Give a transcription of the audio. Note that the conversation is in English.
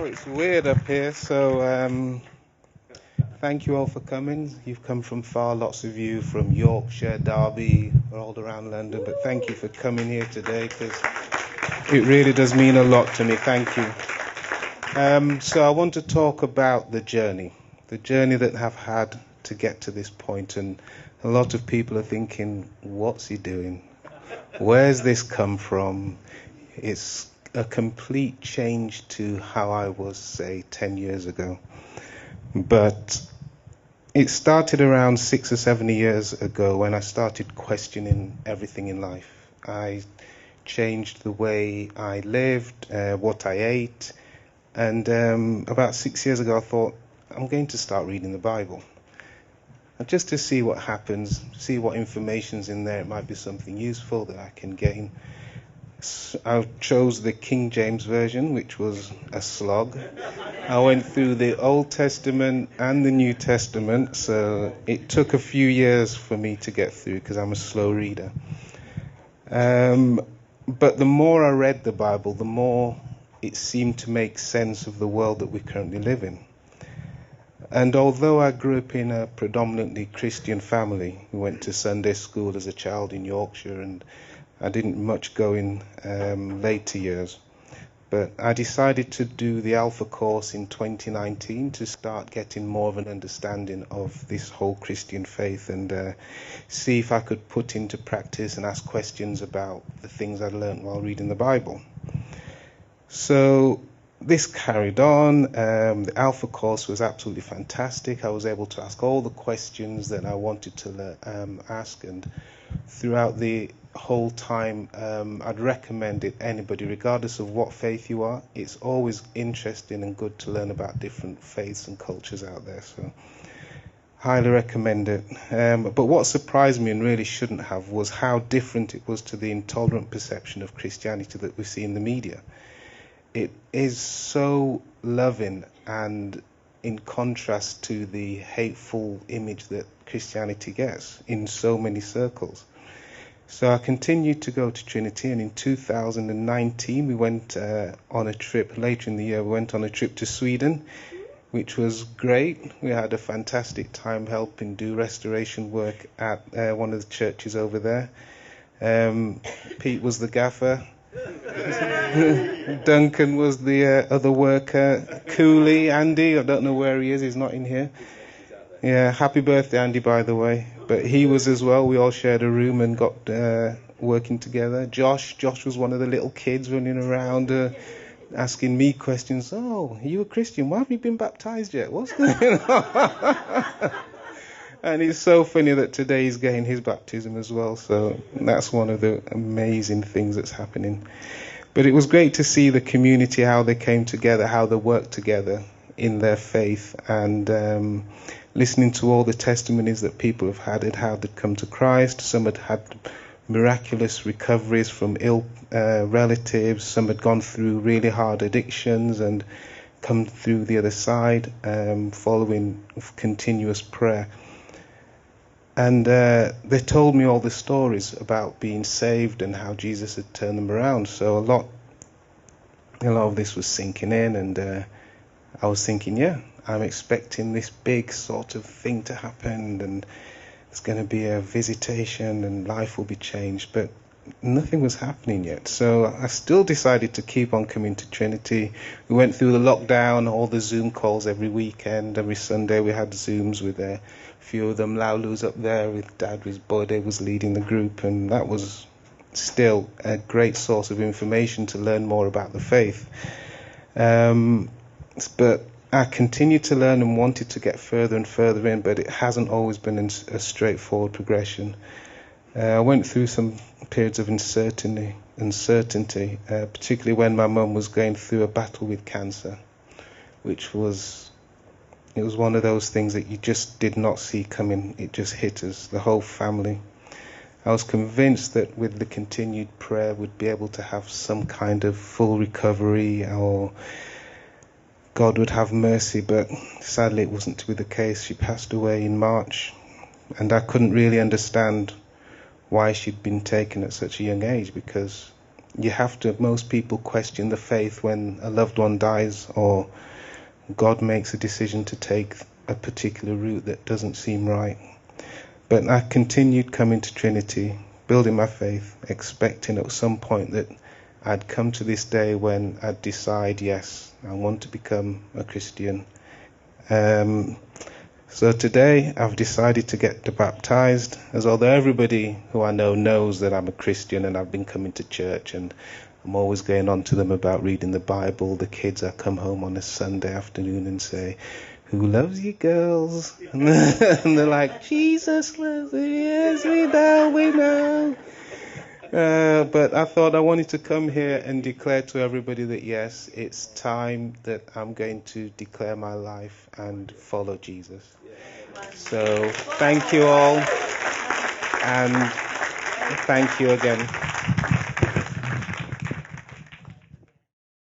It's weird up here, so thank you all for coming. You've come from far, lots of you from Yorkshire, Derby, all around London, but thank you for coming here today because it really does mean a lot to me. Thank you. So I want to talk about the journey that I've had to get to this point, and a lot of people are thinking, what's he doing? Where's this come from? It's a complete change to how I was, say, 10 years ago. But it started around 6 or 7 years ago when I started questioning everything in life. I changed the way I lived, what I ate, and about 6 years ago I thought, I'm going to start reading the Bible. And just to see what happens, see what information's in there. It might be something useful that I can gain. I chose the King James Version, which was a slog. I went through the Old Testament and the New Testament, so it took a few years for me to get through because I'm a slow reader. But the more I read the Bible, the more it seemed to make sense of the world that we currently live in. And although I grew up in a predominantly Christian family, we went to Sunday school as a child in Yorkshire, and I didn't much go in later years. But I decided to do the Alpha course in 2019 to start getting more of an understanding of this whole Christian faith and see if I could put into practice and ask questions about the things I'd learned while reading the Bible. So this carried on. The Alpha course was absolutely fantastic. I was able to ask all the questions that I wanted to ask, and throughout the whole time, I'd recommend it anybody, regardless of what faith you are. It's always interesting and good to learn about different faiths and cultures out there, so highly recommend it. But what surprised me and really shouldn't have was how different it was to the intolerant perception of Christianity that we see in the media. It is so loving and in contrast to the hateful image that Christianity gets in so many circles. So I continued to go to Trinity, and in 2019 we went on a trip. Later in the year we went on a trip to Sweden, which was great. We had a fantastic time helping do restoration work at one of the churches over there. Pete was the gaffer. Duncan was the other worker. Cooley, Andy, I don't know where he is, he's not in here. Yeah, happy birthday, Andy, by the way. But he was as well. We all shared a room and got working together. Josh was one of the little kids running around asking me questions. Oh, are you a Christian? Why haven't you been baptized yet? What's going on? And it's so funny that today he's getting his baptism as well. So that's one of the amazing things that's happening. But it was great to see the community, how they came together, how they worked together in their faith, and listening to all the testimonies that people have had and how they'd come to Christ. Some had had miraculous recoveries from ill relatives. Some had gone through really hard addictions and come through the other side, following continuous prayer. And they told me all the stories about being saved and how Jesus had turned them around. So a lot of this was sinking in, and I was thinking, yeah, I'm expecting this big sort of thing to happen, and it's going to be a visitation and life will be changed, but nothing was happening yet. So I still decided to keep on coming to Trinity. We went through the lockdown, all the Zoom calls every weekend, every Sunday we had Zooms with a few of them. Laulu's up there with Dad, with Bode was leading the group, and that was still a great source of information to learn more about the faith. But I continued to learn and wanted to get further and further in, but it hasn't always been a straightforward progression. I went through some periods of uncertainty, particularly when my mum was going through a battle with cancer, which was one of those things that you just did not see coming. It just hit us, the whole family. I was convinced that with the continued prayer we'd be able to have some kind of full recovery, or God would have mercy, but sadly it wasn't to be the case. She passed away in March, and I couldn't really understand why she'd been taken at such a young age, because most people question the faith when a loved one dies or God makes a decision to take a particular route that doesn't seem right. But I continued coming to Trinity, building my faith, expecting at some point that I'd come to this day when I'd decide, yes, I want to become a Christian. So today I've decided to get baptized, as although everybody who I know knows that I'm a Christian and I've been coming to church and I'm always going on to them about reading the Bible. The kids, I come home on a Sunday afternoon and say, "Who loves you girls?" And they're like, "Jesus loves you." Yes, we know. But I thought I wanted to come here and declare to everybody that yes, it's time that I'm going to declare my life and follow Jesus. So thank you all, and thank you again.